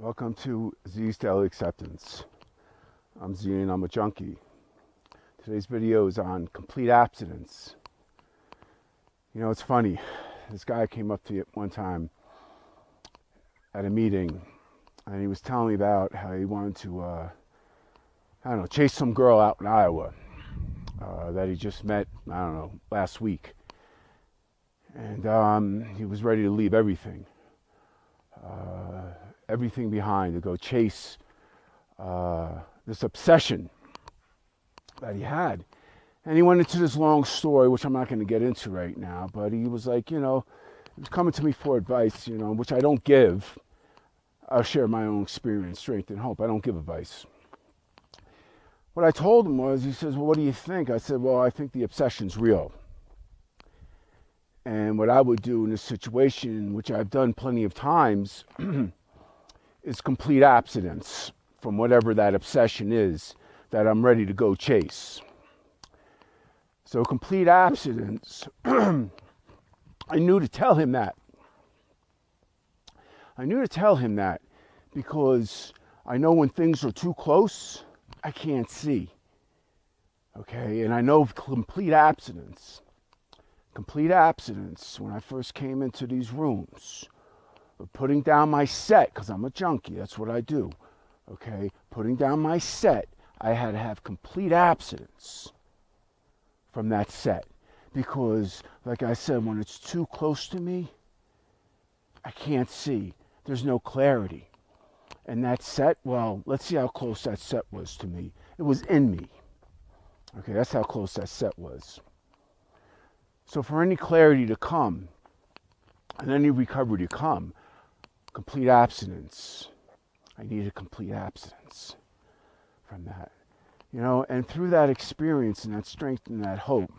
Welcome to Z's Daily Acceptance. I'm Z and I'm a junkie. Today's video is on complete abstinence. You know, it's funny. This guy came up to me one time at a meeting and he was telling me about how he wanted to, chase some girl out in Iowa that he just met, last week. And he was ready to leave everything behind to go chase this obsession that he had. And he went into this long story, which I'm not going to get into right now, but he was like, he was coming to me for advice, which I don't give. I'll share my own experience, strength, and hope. I don't give advice. What I told him was, he says, well, what do you think? I said, well, I think the obsession's real. And what I would do in this situation, which I've done plenty of times, is complete abstinence from whatever that obsession is that I'm ready to go chase. So complete abstinence, I knew to tell him that. I knew to tell him that because I know when things are too close, I can't see. Okay, and I know complete abstinence, when I first came into these rooms, putting down my set, because I'm a junkie, that's what I do, okay? Putting down my set, I had to have complete abstinence from that set. Because, like I said, when it's too close to me, I can't see. There's no clarity. And that set, well, let's see how close that set was to me. It was in me. Okay, that's how close that set was. So for any clarity to come, and any recovery to come, complete abstinence. I needed complete abstinence from that. And through that experience and that strength and that hope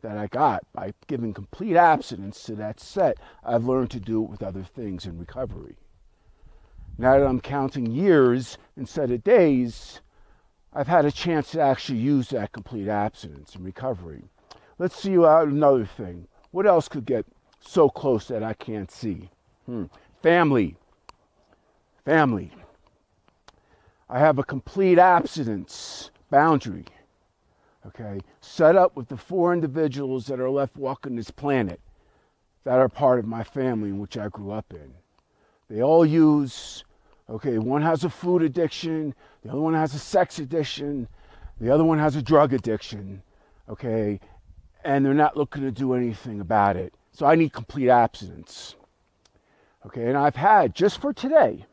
that I got by giving complete abstinence to that set, I've learned to do it with other things in recovery. Now that I'm counting years instead of days, I've had a chance to actually use that complete abstinence in recovery. Let's see another thing. What else could get so close that I can't see? Family. I have a complete abstinence boundary, okay, set up with the 4 individuals that are left walking this planet that are part of my family in which I grew up in. They all use, one has a food addiction, the other one has a sex addiction, the other one has a drug addiction, and they're not looking to do anything about it. So I need complete abstinence. And I've had, just for today,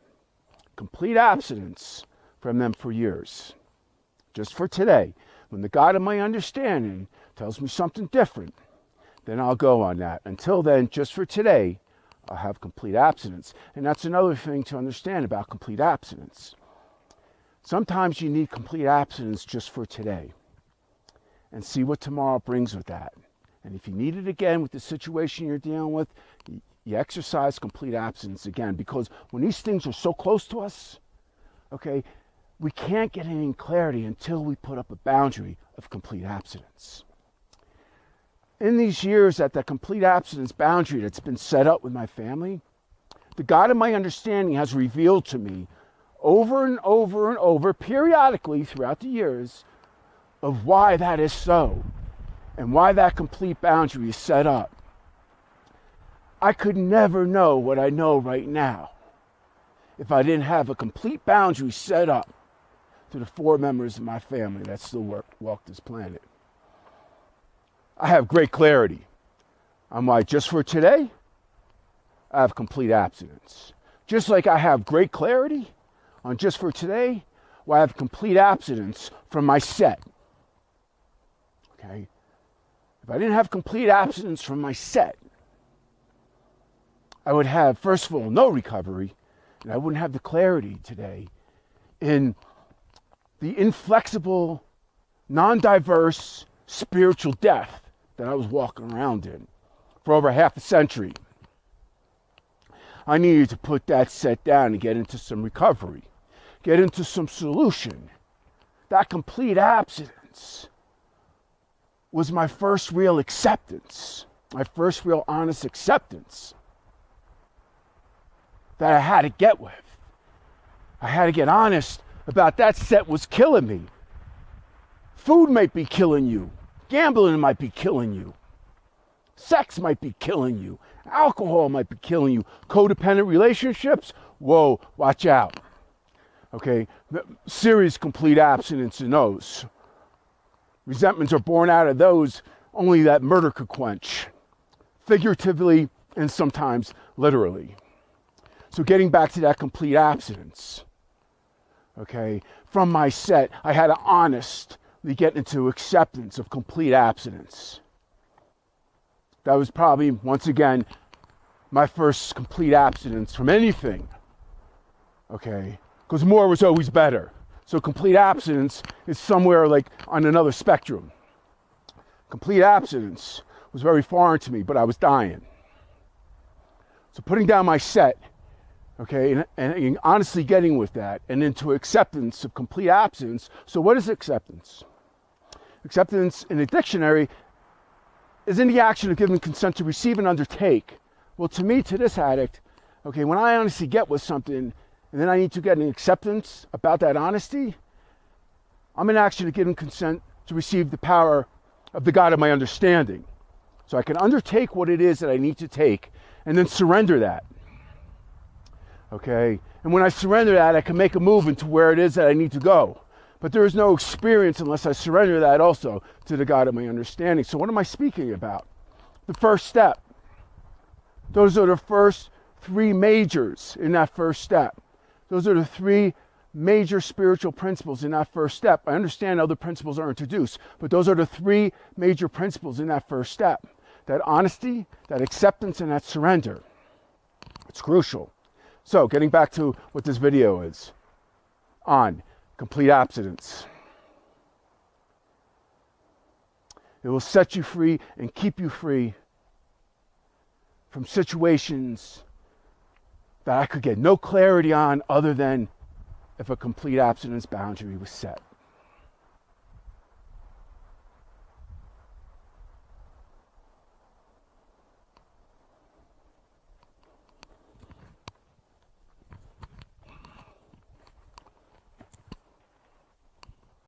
complete abstinence from them for years. Just for today. When the God of my understanding tells me something different, then I'll go on that. Until then, just for today, I'll have complete abstinence. And that's another thing to understand about complete abstinence. Sometimes you need complete abstinence just for today. And see what tomorrow brings with that. And if you need it again with the situation you're dealing with, you exercise complete abstinence again. Because when these things are so close to us, we can't get any clarity until we put up a boundary of complete abstinence. In these years at the complete abstinence boundary that's been set up with my family, the God of my understanding has revealed to me over and over and over, periodically throughout the years, of why that is so and why that complete boundary is set up. I could never know what I know right now if I didn't have a complete boundary set up to the 4 members of my family that still walk this planet. I have great clarity on why just for today, I have complete abstinence. Just like I have great clarity on just for today, why I have complete abstinence from my set. If I didn't have complete abstinence from my set, I would have, first of all, no recovery, and I wouldn't have the clarity today in the inflexible, non-diverse spiritual death that I was walking around in for over half a century. I needed to put that set down and get into some recovery, get into some solution. That complete abstinence was my first real acceptance, my first real honest acceptance that I had to get with. I had to get honest about that set was killing me. Food might be killing you. Gambling might be killing you. Sex might be killing you. Alcohol might be killing you. Codependent relationships, whoa, watch out. Okay, serious complete abstinence in those. Resentments are born out of those only that murder could quench, figuratively and sometimes literally. So getting back to that complete abstinence, okay, from my set, I had to honestly get into acceptance of complete abstinence. That was probably, once again, my first complete abstinence from anything, okay, because more was always better. So complete abstinence is somewhere like on another spectrum. Complete abstinence was very foreign to me, but I was dying. So putting down my set, okay, and honestly getting with that and into acceptance of complete abstinence. So what is acceptance? Acceptance in a dictionary is in the action of giving consent to receive and undertake. Well, to me, to this addict, okay, when I honestly get with something and then I need to get an acceptance about that honesty, I'm in action of giving consent to receive the power of the God of my understanding. So I can undertake what it is that I need to take and then surrender that. Okay? And when I surrender that, I can make a move into where it is that I need to go. But there is no experience unless I surrender that also to the God of my understanding. So what am I speaking about? The first step. Those are the first three majors in that first step. Those are the three major spiritual principles in that first step. I understand other principles are introduced, but those are the three major principles in that first step. That honesty, that acceptance, and that surrender. It's crucial. So getting back to what this video is on complete abstinence. It will set you free and keep you free from situations that I could get no clarity on other than if a complete abstinence boundary was set.